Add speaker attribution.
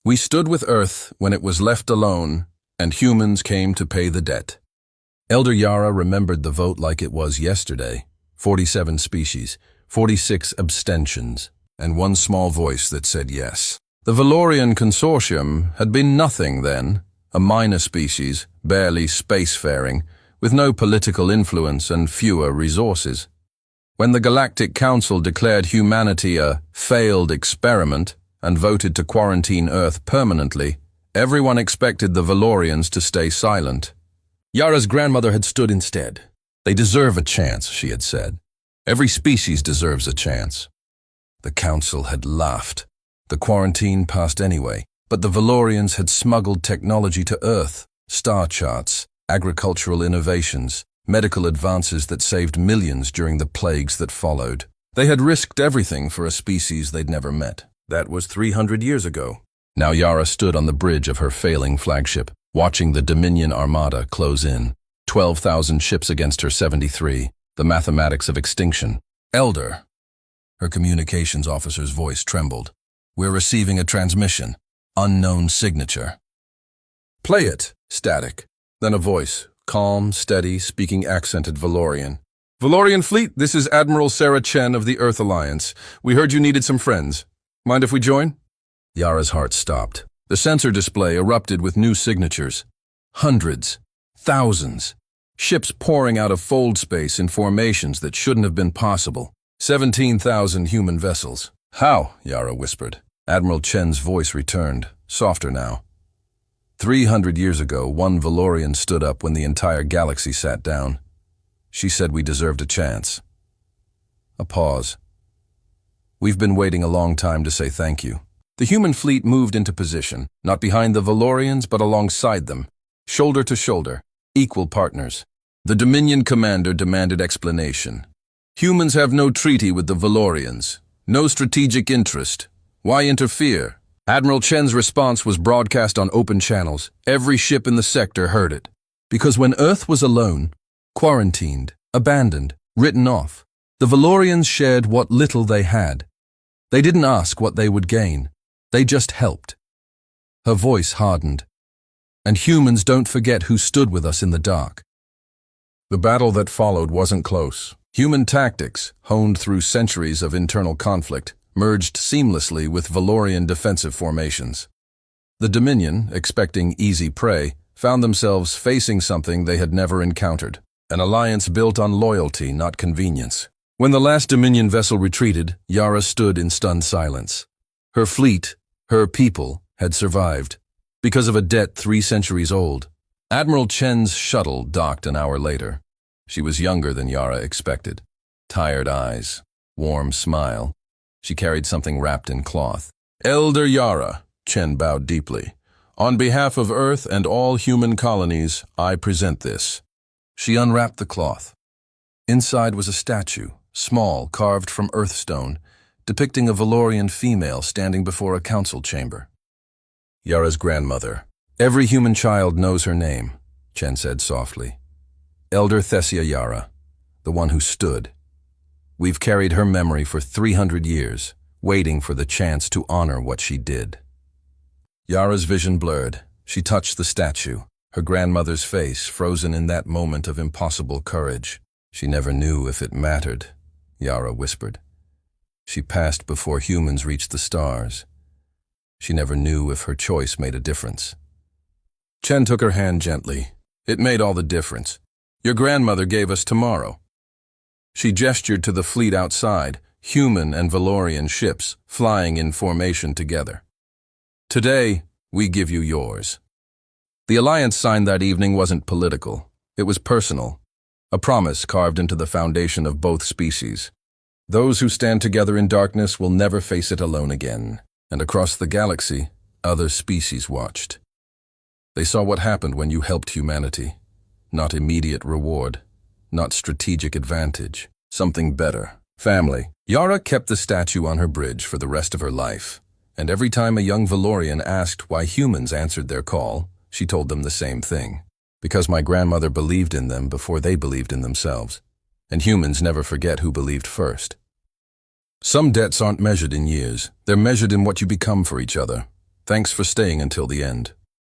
Speaker 1: We stood with Earth when it was left alone, and humans came to pay the debt. Elder Yara remembered the vote like it was yesterday. 47 species, 46 abstentions, and one small voice that said yes. The Valorian Consortium had been nothing then, a minor species, barely spacefaring, with no political influence and fewer resources. When the Galactic Council declared humanity a failed experiment and voted to quarantine Earth permanently, everyone expected the Valorians to stay silent. Yara's grandmother had stood instead. They deserve a chance, she had said. Every species deserves a chance. The Council had laughed. The quarantine passed anyway, but the Valorians had smuggled technology to Earth, star charts, agricultural innovations, medical advances that saved millions during the plagues that followed. They had risked everything for a species they'd never met. That was 300 years ago. Now Yara stood on the bridge of her failing flagship, watching the Dominion Armada close in. 12,000 ships against her 73, the mathematics of extinction. Elder. Her communications officer's voice trembled. We're receiving a transmission. Unknown signature. Play it. Static. Then a voice, calm, steady, speaking accented Valorian. Valorian fleet, this is Admiral Sarah Chen of the Earth Alliance. We heard you needed some friends. Mind if we join? Yara's heart stopped. The sensor display erupted with new signatures. Hundreds. Thousands. Ships pouring out of fold space in formations that shouldn't have been possible. 17,000 human vessels. How? Yara whispered. Admiral Chen's voice returned, softer now. 300 years ago, one Valorian stood up when the entire galaxy sat down. She said we deserved a chance. A pause. We've been waiting a long time to say thank you. The human fleet moved into position, not behind the Valorians but alongside them, shoulder to shoulder, equal partners. The Dominion commander demanded explanation. Humans have no treaty with the Valorians, no strategic interest. Why interfere? Admiral Chen's response was broadcast on open channels. Every ship in the sector heard it. Because when Earth was alone, quarantined, abandoned, written off, the Valorians shared what little they had. They didn't ask what they would gain. They just helped. Her voice hardened. And humans don't forget who stood with us in the dark. The battle that followed wasn't close. Human tactics, honed through centuries of internal conflict, merged seamlessly with Valorian defensive formations. The Dominion, expecting easy prey, found themselves facing something they had never encountered, an alliance built on loyalty, not convenience. When the last Dominion vessel retreated, Yara stood in stunned silence. Her fleet, her people, had survived, because of a debt 3 centuries old. Admiral Chen's shuttle docked an hour later. She was younger than Yara expected. Tired eyes, warm smile. She carried something wrapped in cloth. Elder Yara, Chen bowed deeply. On behalf of Earth and all human colonies, I present this. She unwrapped the cloth. Inside was a statue, small, carved from earthstone, depicting a Valorian female standing before a council chamber. Yara's grandmother. Every human child knows her name, Chen said softly. Elder Thesia Yara, the one who stood. We've carried her memory for 300 years, waiting for the chance to honor what she did. Yara's vision blurred. She touched the statue, her grandmother's face frozen in that moment of impossible courage. She never knew if it mattered, Yara whispered. She passed before humans reached the stars. She never knew if her choice made a difference. Chen took her hand gently. It made all the difference. Your grandmother gave us tomorrow. She gestured to the fleet outside, human and Valorian ships flying in formation together. Today, we give you yours. The alliance signed that evening wasn't political. It was personal, a promise carved into the foundation of both species. Those who stand together in darkness will never face it alone again. And across the galaxy, other species watched. They saw what happened when you helped humanity. Not immediate reward, not strategic advantage, something better. Family. Yara kept the statue on her bridge for the rest of her life, and every time a young Valorian asked why humans answered their call, she told them the same thing. Because my grandmother believed in them before they believed in themselves, and humans never forget who believed first. Some debts aren't measured in years, they're measured in what you become for each other. Thanks for staying until the end.